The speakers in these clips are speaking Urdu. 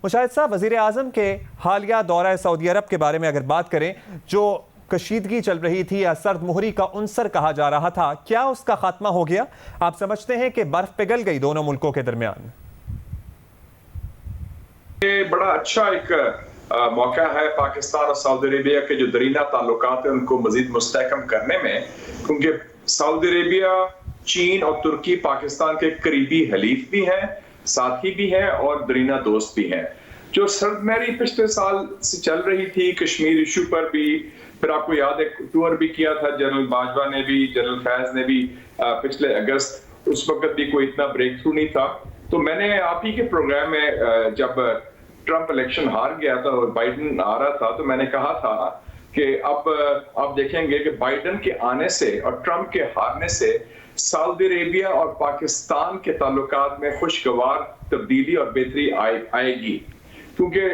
مشاہد صاحب، وزیر اعظم کے حالیہ دورہ سعودی عرب کے بارے میں اگر بات کریں، جو کشیدگی چل رہی تھی یا سرد مہری کا عنصر کہا جا رہا تھا، کیا اس کا خاتمہ ہو گیا؟ آپ سمجھتے ہیں کہ برف پگھل گئی دونوں ملکوں کے درمیان؟ یہ بڑا اچھا ایک موقع ہے پاکستان اور سعودی عربیہ کے جو درینہ تعلقات ہیں ان کو مزید مستحکم کرنے میں، کیونکہ سعودی عربیہ، چین اور ترکی پاکستان کے قریبی حلیف بھی ہیں، ساتھی بھی ہیں اور درینہ دوست بھی ہیں۔ جو سرد مہری پچھلے سال سے چل رہی تھی کشمیر ایشو پر بھی، پھر آپ کو یاد ہے ٹور بھی کیا تھا جنرل باجوہ نے بھی، جنرل فیض نے بھی پچھلے اگست، اس وقت بھی کوئی اتنا بریک تھرو نہیں تھا۔ تو میں نے آپ ہی کے پروگرام میں جب ٹرمپ الیکشن ہار گیا تھا اور بائیڈن آ رہا تھا تو میں نے کہا تھا کہ اب آپ دیکھیں گے کہ بائیڈن کے آنے سے اور ٹرمپ کے ہارنے سے سعودی عربیہ اور پاکستان کے تعلقات میں خوشگوار تبدیلی اور بہتری آئے گی، کیونکہ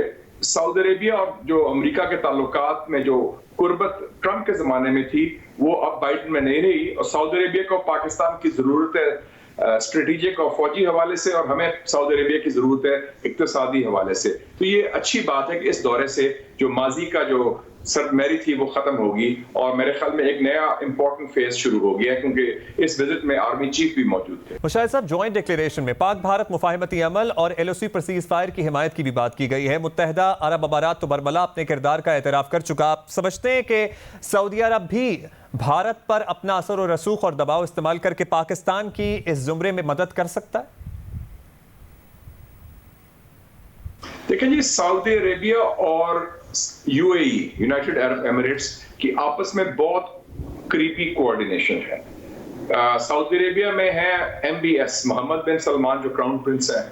سعودی عربیہ اور جو امریکہ کے تعلقات میں جو قربت ٹرمپ کے زمانے میں تھی وہ اب بائیڈن میں نہیں رہی، اور سعودی عربیہ کو پاکستان کی ضرورت ہے اسٹریٹجک اور فوجی حوالے سے، اور ہمیں سعودی عربیہ کی ضرورت ہے اقتصادی حوالے سے۔ تو یہ اچھی بات ہے کہ اس دورے سے جو ماضی کا جو سرد مہری تھی وہ ختم ہوگی، اور میرے خیال میں ایک نیا امپورٹنٹ فیز شروع ہو گیا ہے، کیونکہ اس وزٹ میں آرمی چیف بھی موجود تھے۔ مشاہد صاحب، جوائنٹ ڈکلیریشن میں پاک بھارت مفاہمتی عمل اور ایل او سی پر سیز فائر کی حمایت کی بھی بات کی گئی ہے۔ متحدہ عرب امارات تو برملا اپنے کردار کا اعتراف کر چکا۔ آپ سمجھتے ہیں کہ سعودی عرب بھی بھارت پر اپنا اثر و رسوخ اور دباؤ استعمال کر کے پاکستان کی اس زمرے میں مدد کر سکتا ہے؟ دیکھیں جی، سعودی عربیہ اور U A E, United Arab Emirates کی آپس میں بہت قریبی کوارڈینیشن ہے۔ سعودی عربیہ میں ہے ایم بی ایس محمد بن سلمان جو کراؤن پرنس ہیں،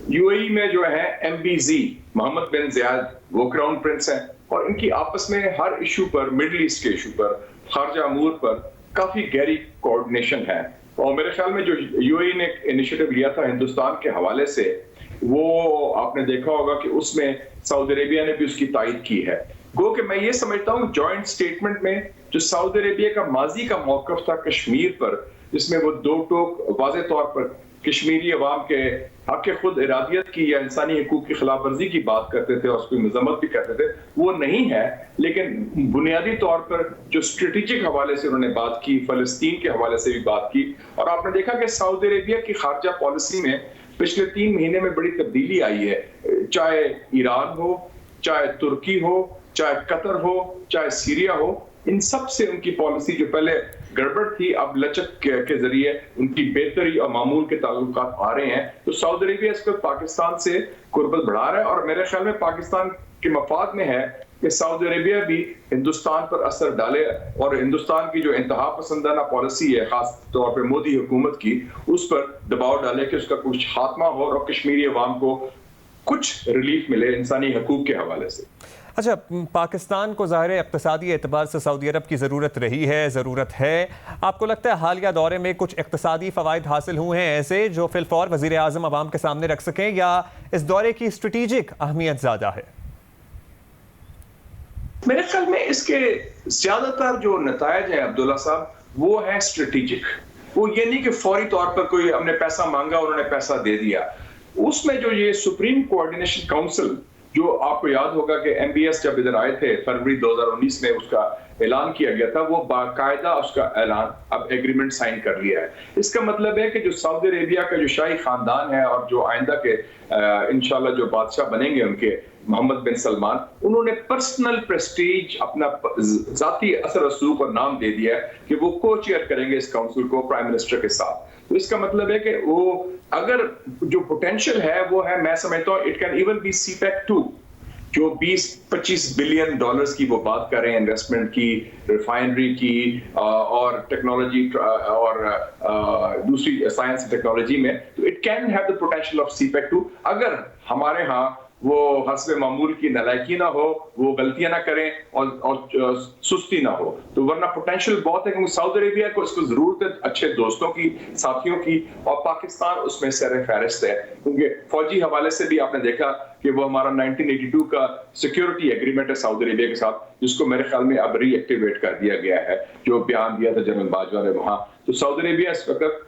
یو اے ای میں جو ہے ایم بی زی محمد بن زیاد وہ کراؤن پرنس ہیں، اور ان کی آپس میں ہر ایشو پر، مڈل ایسٹ کے ایشو پر، خارجہ امور پر کافی گہری کوارڈینیشن ہے۔ اور میرے خیال میں جو یو اے ای نے انیشیٹو لیا تھا ہندوستان کے حوالے سے، وہ آپ نے دیکھا ہوگا کہ اس میں سعودی عربیہ نے بھی اس کی تائید کی ہے۔ گو کہ میں یہ سمجھتا ہوں جوائنٹ سٹیٹمنٹ میں جو سعودی عربیہ کا ماضی کا موقف تھا کشمیر پر، جس میں وہ دو ٹوک واضح طور پر کشمیری عوام کے حق خود ارادیت کی یا انسانی حقوق کی خلاف ورزی کی بات کرتے تھے اور اس کی مذمت بھی کرتے تھے، وہ نہیں ہے، لیکن بنیادی طور پر جو اسٹریٹجک حوالے سے انہوں نے بات کی، فلسطین کے حوالے سے بھی بات کی، اور آپ نے دیکھا کہ سعودی عربیہ کی خارجہ پالیسی میں پچھلے 3 مہینے میں بڑی تبدیلی آئی ہے، چاہے ایران ہو، چاہے ترکی ہو، چاہے قطر ہو، چاہے سیریا ہو، ان سب سے ان کی پالیسی جو پہلے گڑبڑ تھی اب لچک کے ذریعے ان کی بہتری اور معمول کے تعلقات آ رہے ہیں۔ تو سعودی عربیہ اس وقت پاکستان سے قربت بڑھا رہا ہے، اور میرے خیال میں پاکستان کے مفاد میں ہے کہ سعودی عربیہ بھی ہندوستان پر اثر ڈالے، اور ہندوستان کی جو انتہا پسندانہ پالیسی ہے خاص طور پہ مودی حکومت کی، اس پر دباؤ ڈالے کہ اس کا کچھ خاتمہ ہو اور کشمیری عوام کو کچھ ریلیف ملے انسانی حقوق کے حوالے سے۔ اچھا، پاکستان کو ظاہر اقتصادی اعتبار سے سعودی عرب کی ضرورت رہی ہے، ضرورت ہے۔ آپ کو لگتا ہے حالیہ دورے میں کچھ اقتصادی فوائد حاصل ہوئے ہیں ایسے جو فی الفور وزیر اعظم عوام کے سامنے رکھ سکیں، یا اس دورے کی اسٹریٹجک اہمیت زیادہ ہے؟ میرے خیال میں اس کے زیادہ تر جو نتائج ہیں عبداللہ صاحب وہ ہے اسٹریٹجک، وہ یہ نہیں کہ فوری طور پر کوئی ہم نے پیسہ مانگا انہوں نے پیسہ دے دیا۔ اس میں جو یہ سپریم کوارڈینیشن کونسل، جو آپ کو یاد ہوگا کہ ایم بی ایس جب ادھر آئے تھے فروری 2019 میں اس کا اعلان کیا گیا تھا، وہ باقاعدہ اس کا اعلان اب ایگریمنٹ سائن کر لیا ہے۔ اس کا مطلب ہے کہ جو سعودی عربیہ کا جو شاہی خاندان ہے اور جو آئندہ کے انشاءاللہ جو بادشاہ بنیں گے ان کے محمد بن سلمان، انہوں نے پرسنل پریسٹیج، اپنا ذاتی اثر رسوخ اور نام دے دیا ہے کہ وہ کو چیئر کریں گے اس کونسل کو پرائم منسٹر کے ساتھ۔ تو اس کا مطلب ہے کہ وہ اگر جو پوٹینشیل ہے وہ ہے، میں سمجھتا ہوں it can even be CPEC 2، جو 20-25 بلین ڈالرز کی وہ بات کر رہے ہیں انویسٹمنٹ کی، ریفائنری کی اور ٹیکنالوجی اور دوسری سائنس ٹیکنالوجی میں، تو it can have the potential of CPEC 2 اگر ہمارے ہاں وہ حسب معمول کی نالائکی نہ ہو، وہ غلطیاں نہ کریں اور سستی نہ ہو، تو ورنہ پوٹینشیل بہت ہے، کیونکہ سعودی عربیہ کو اس کو ضرورت ہے اچھے دوستوں کی، ساتھیوں کی، اور پاکستان اس میں سر فہرست ہے، کیونکہ فوجی حوالے سے بھی آپ نے دیکھا کہ وہ ہمارا 1982 کا سیکیورٹی ایگریمنٹ ہے سعودی عربیہ کے ساتھ، جس کو میرے خیال میں اب ری ایکٹیویٹ کر دیا گیا ہے، جو بیان دیا تھا جنرل باجوہ نے وہاں۔ تو سعودی عربیہ اس وقت